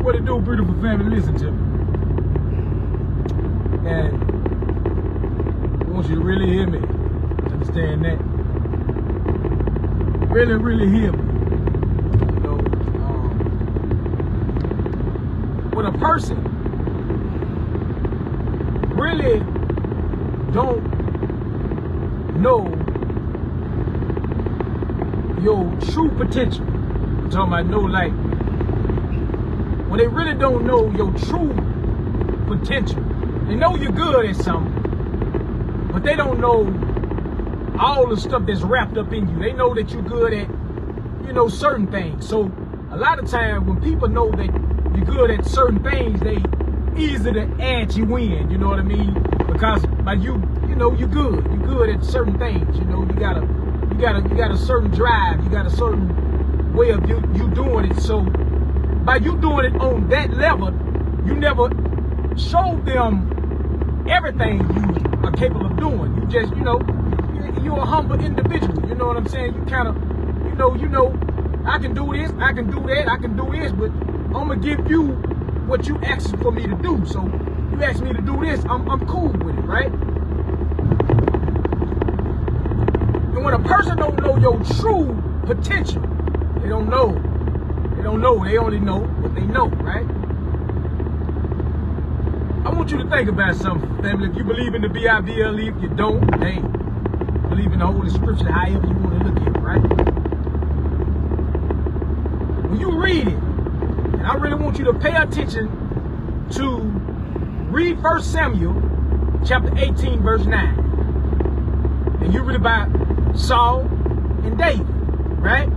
What it do, beautiful family? Listen to me. And I want you to really hear me. Understand that? Really, really hear me. You know, when a person really don't know your true potential, I'm talking about no, like, when they really don't know your true potential, they know you're good at something, but they don't know all the stuff that's wrapped up in you. They know that you're good at, you know, certain things. So a lot of times when people know that you're good at certain things, they easy to add you in, you know what I mean? Because by you know, you're good at certain things. You know, you got a certain drive, you got a certain way of you doing it. So by you doing it on that level, you never show them everything you are capable of doing. You just, you know, you're a humble individual. You know what I'm saying? You kind of, you know, I can do this, I can do that, I can do this, but I'm gonna give you what you asked for me to do. So you asked me to do this, I'm cool with it, right? And when a person don't know your true potential, they don't know. They only know what they know, right? I want you to think about something, family. If you believe in the Bible, if you don't, hey, believe in the Holy Scripture, however you want to look at it, right? When you read it, and I really want you to pay attention to read 1 Samuel chapter 18, verse 9. And you read about Saul and David, right?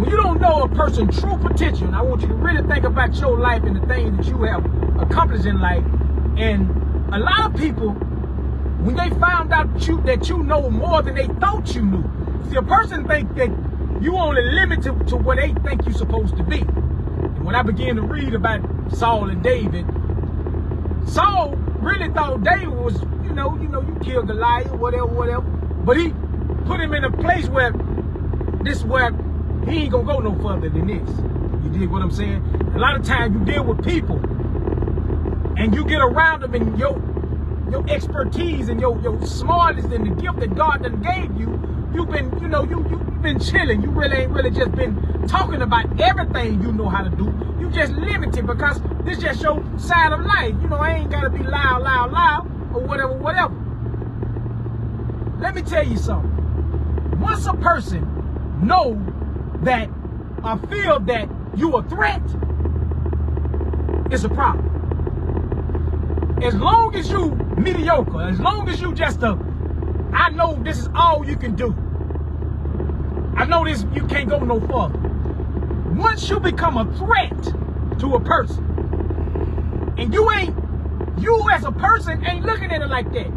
When you don't know a person's true potential, and I want you to really think about your life and the things that you have accomplished in life. And a lot of people, when they found out that you know more than they thought you knew. See, a person think that you only limited to what they think you're supposed to be. And when I began to read about Saul and David, Saul really thought David was, you know, you killed Goliath, whatever. But he put him in a place where he ain't gonna go no further than this. You dig what I'm saying? A lot of times you deal with people and you get around them and your expertise and your smartness and the gift that God done gave you, you've been, you know, you've been chilling. You really ain't really just been talking about everything you know how to do. You just limited because this just your side of life. You know, I ain't gotta be loud, or whatever. Let me tell you something. Once a person know that or feel that you a threat, it's a problem. As long as you mediocre, as long as you just I know this is all you can do. I know this, you can't go no further. Once you become a threat to a person, and you as a person ain't looking at it like that.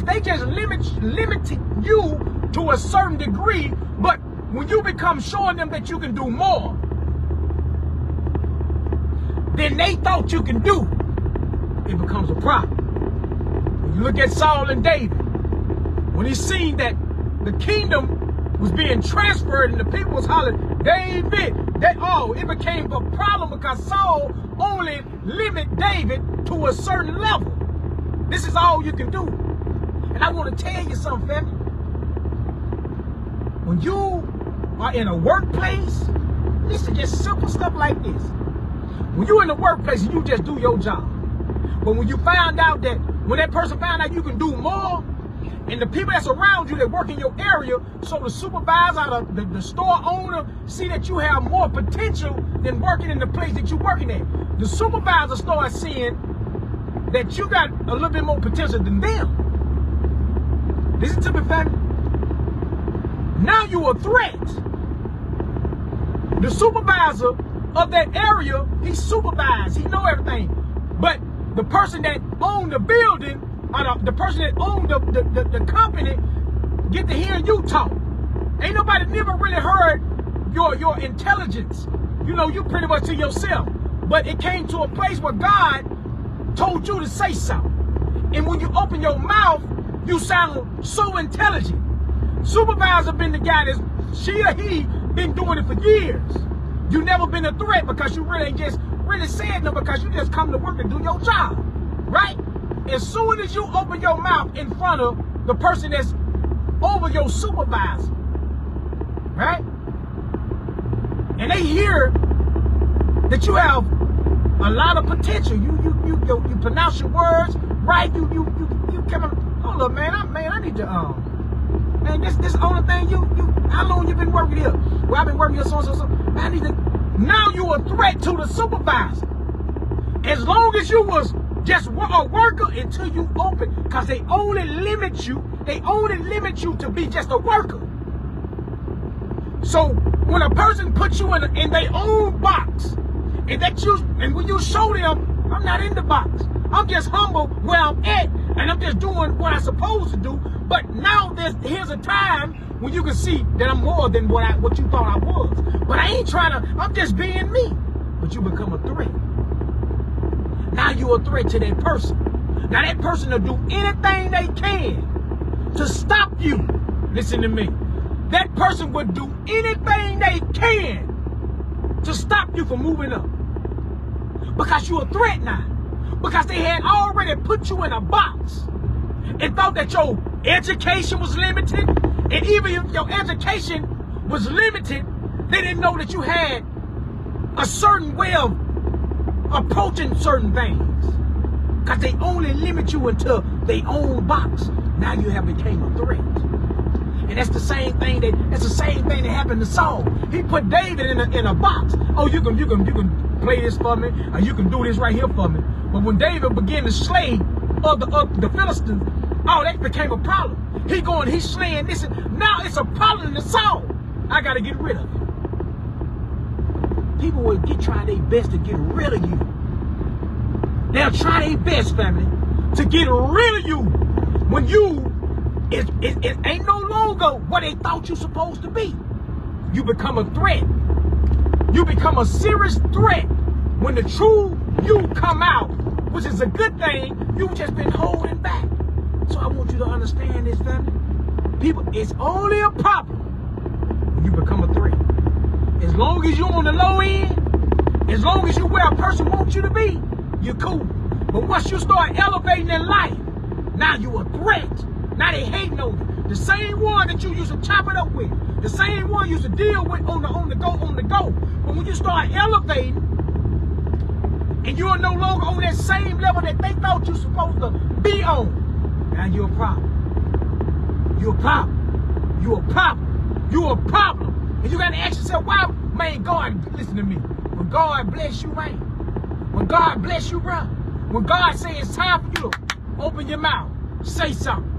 They just limited you to a certain degree, but when you become showing them that you can do more than they thought you can do, it becomes a problem. When you look at Saul and David, when he seen that the kingdom was being transferred and the people was hollering, David, it became a problem because Saul only limited David to a certain level. This is all you can do. And I want to tell you something, family. When you are in a workplace, listen, just simple stuff like this. When you're in the workplace, you just do your job. But when you find out that, when that person found out you can do more, and the people that's around you that work in your area, so the supervisor, the store owner, see that you have more potential than working in the place that you're working at. The supervisor starts seeing that you got a little bit more potential than them. Listen to me, family. Now you're a threat. The supervisor of that area, he supervised, he know everything. But the person that owned the building, or the person that owned the company, get to hear you talk. Ain't nobody never really heard your intelligence. You know, you pretty much to yourself. But it came to a place where God told you to say something. And when you open your mouth, you sound so intelligent. Supervisor been the guy that she or he been doing it for years. You never been a threat because you really ain't just really said no, because you just come to work and do your job, right? As soon as you open your mouth in front of the person that's over your supervisor, right? And they hear that you have a lot of potential. You pronounce your words right. You come on. Hold up, man. I need to man, this the only thing how long you been working here? Well, I've been working here so. I need to. Now you a threat to the supervisor. As long as you was just a worker until you open, because they only limit you. They only limit you to be just a worker. So when a person puts you in their own box, and when you show them, I'm not in the box. I'm just humble where I'm at, and I'm just doing what I'm supposed to do. But now here's a time when you can see that I'm more than what you thought I was. But I ain't trying to. I'm just being me. But you become a threat. Now you're a threat to that person. Now that person will do anything they can to stop you. Listen to me. That person would do anything they can to stop you from moving up. Because you're a threat now. Because they had already put you in a box and thought that your education was limited. And even if your education was limited, they didn't know that you had a certain way of approaching certain things. Because they only limit you into their own box. Now you have became a threat. And that's the same thing that happened to Saul. He put David in a box. Oh, you can play this for me, or you can do this right here for me. But when David began to slay the Philistines, oh, that became a problem. He's slaying this. Now it's a problem to Saul. I got to get rid of it. People will try their best to get rid of you. They'll try their best, family, to get rid of you when it ain't no longer what they thought you supposed to be. You become a threat. You become a serious threat when the true you come out, which is a good thing. You've just been holding back. So I want you to understand this, family. People, it's only a problem when you become a threat. As long as you're on the low end, as long as you're where a person wants you to be, you're cool. But once you start elevating in life, now you're a threat. Now they hating on you. The same one that you used to chop it up with, the same one you used to deal with on the go. But when you start elevating, and you're no longer on that same level that they thought you were supposed to be on, now you're a problem. You're a problem. You're a problem. You're a problem. And you got to ask yourself, why, man, God, listen to me. When God bless you, man, when God bless you, bro, when God says it's time for you to open your mouth, say something.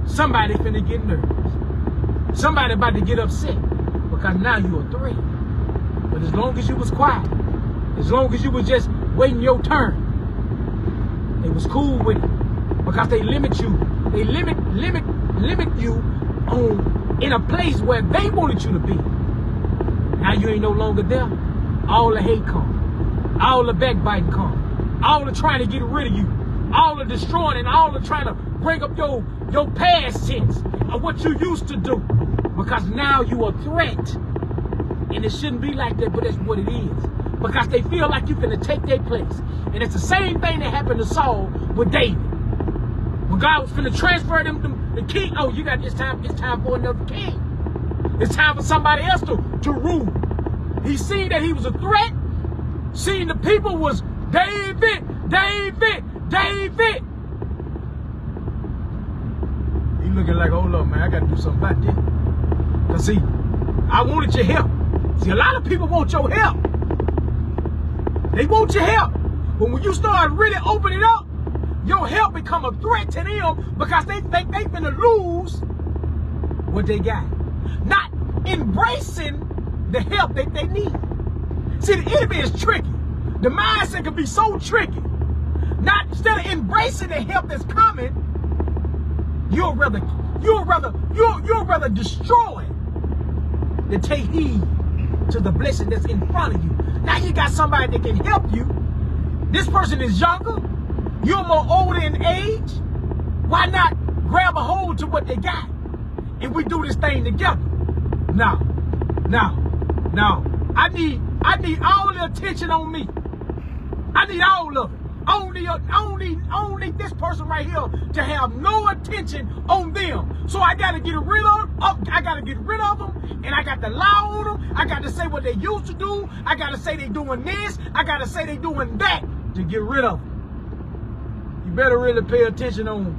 Somebody finna get nervous. Somebody about to get upset because now you're a threat. But as long as you was quiet, as long as you was just waiting your turn, they was cool with it because they limit you. They limit you on in a place where they wanted you to be. Now you ain't no longer there. All the hate come, all the backbiting come, all the trying to get rid of you, all the destroying, and all the trying to bring up your past tense of what you used to do, because now you a threat. And it shouldn't be like that, but that's what it is. Because they feel like you're going to take their place. And it's the same thing that happened to Saul with David. When God was going to transfer them the king, oh, you got this time, it's time for another king. It's time for somebody else to rule. He seen that he was a threat. Seen the people was David. He looking like, hold up, man, I got to do something about this. Because see, I wanted your help. See, a lot of people want your help. They want your help. But when you start really opening up, your help become a threat to them because they think they're going to lose what they got. Not embracing the help that they need. See, the enemy is tricky. The mindset can be so tricky. Not instead of embracing the help that's coming, you'll rather destroy than take heed to the blessing that's in front of you. Now you got somebody that can help you. This person is younger. You're more older in age. Why not grab a hold to what they got? And we do this thing together. No. I need all the attention on me. I need all of it. I don't need this person right here to have no attention on them. So I gotta get rid of them, and I got to lie on them. I got to say what they used to do. I gotta say they doing this. I gotta say they doing that to get rid of them. You better really pay attention on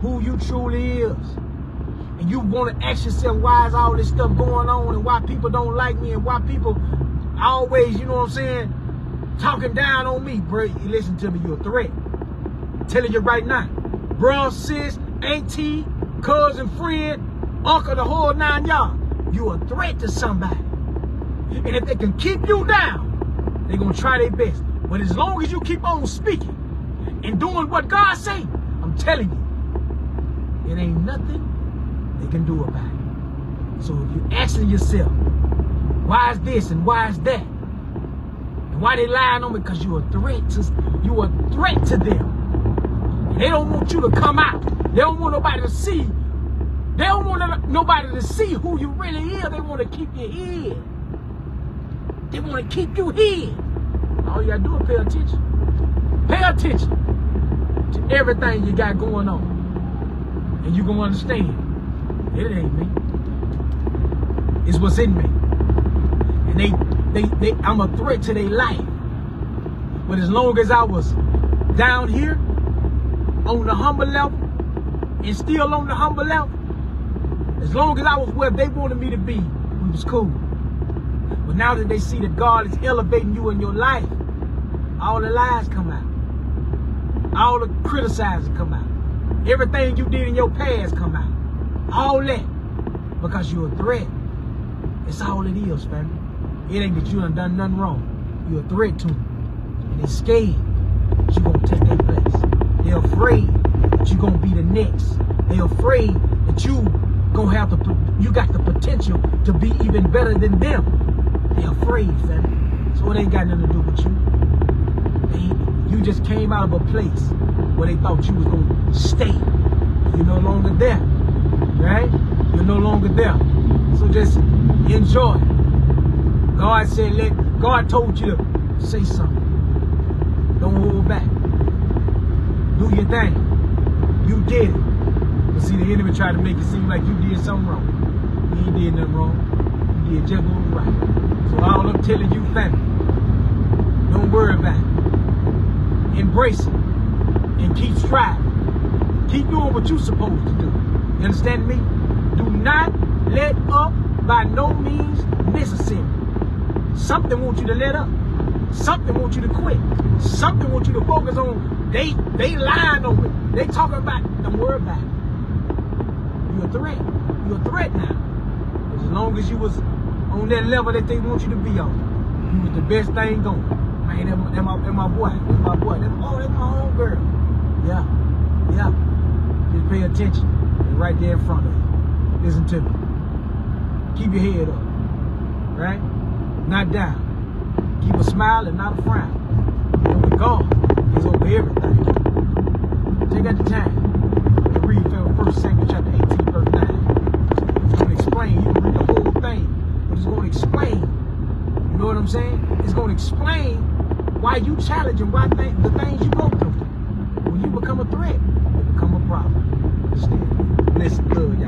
who you truly is. And you want to ask yourself, why is all this stuff going on, and why people don't like me, and why people always, you know what I'm saying, talking down on me, bro. You listen to me, you're a threat. I'm telling you right now. Bro, sis, auntie, cousin, friend, uncle, the whole 9 yards. You're a threat to somebody. And if they can keep you down, they're going to try their best. But as long as you keep on speaking and doing what God say, I'm telling you, it ain't nothing they can do about it. So if you're asking yourself, why is this and why is that? And why they lying on me? Because you're a threat to them. And they don't want you to come out. They don't want nobody to see. They don't want nobody to see who you really is. They want to keep you hid. They want to keep you hid. All you gotta do is pay attention. Pay attention to everything you got going on. And you're gonna understand. It ain't me. It's what's in me. And I'm a threat to their life. But as long as I was down here on the humble level and still on the humble level, as long as I was where they wanted me to be, we was cool. But now that they see that God is elevating you in your life, all the lies come out. All the criticizing come out. Everything you did in your past come out. All that because you're a threat. It's all it is, family. It ain't that you done nothing wrong. You're a threat to them. And they're scared that you're going to take their place. They're afraid that you're going to be the next. They're afraid that you got the potential to be even better than them. They're afraid, family. So it ain't got nothing to do with you. You just came out of a place where they thought you was going to stay. You're no longer there. Right? You're no longer there. So just enjoy. God said, God told you to say something. Don't hold back. Do your thing. You did it. But see, the enemy tried to make it seem like you did something wrong. You ain't did nothing wrong. You did just what was right. So all I'm telling you, family, don't worry about it. Embrace it. And keep striving. Keep doing what you're supposed to do. You understand me? Do not let up by no means necessary. Something wants you to let up. Something wants you to quit. Something wants you to focus on. They lying on it. They talking about it. Don't worry about it. You're a threat. You're a threat now. As long as you was on that level that they want you to be on, you was the best thing going. Man, that's my boy. That's my boy. That's my home girl. Yeah. Just pay attention. They're right there in front of you. Listen to me. Keep your head up. Right? Not down. Keep a smile and not a frown. You know, God is over everything. Take out the time to read 1 Samuel chapter 18, verse 9. It's going to explain. You can read the whole thing, but it's going to explain. You know what I'm saying? It's going to explain why you challenge and why the things you go through. When you become a threat, you become a problem. Understand? Listen, good.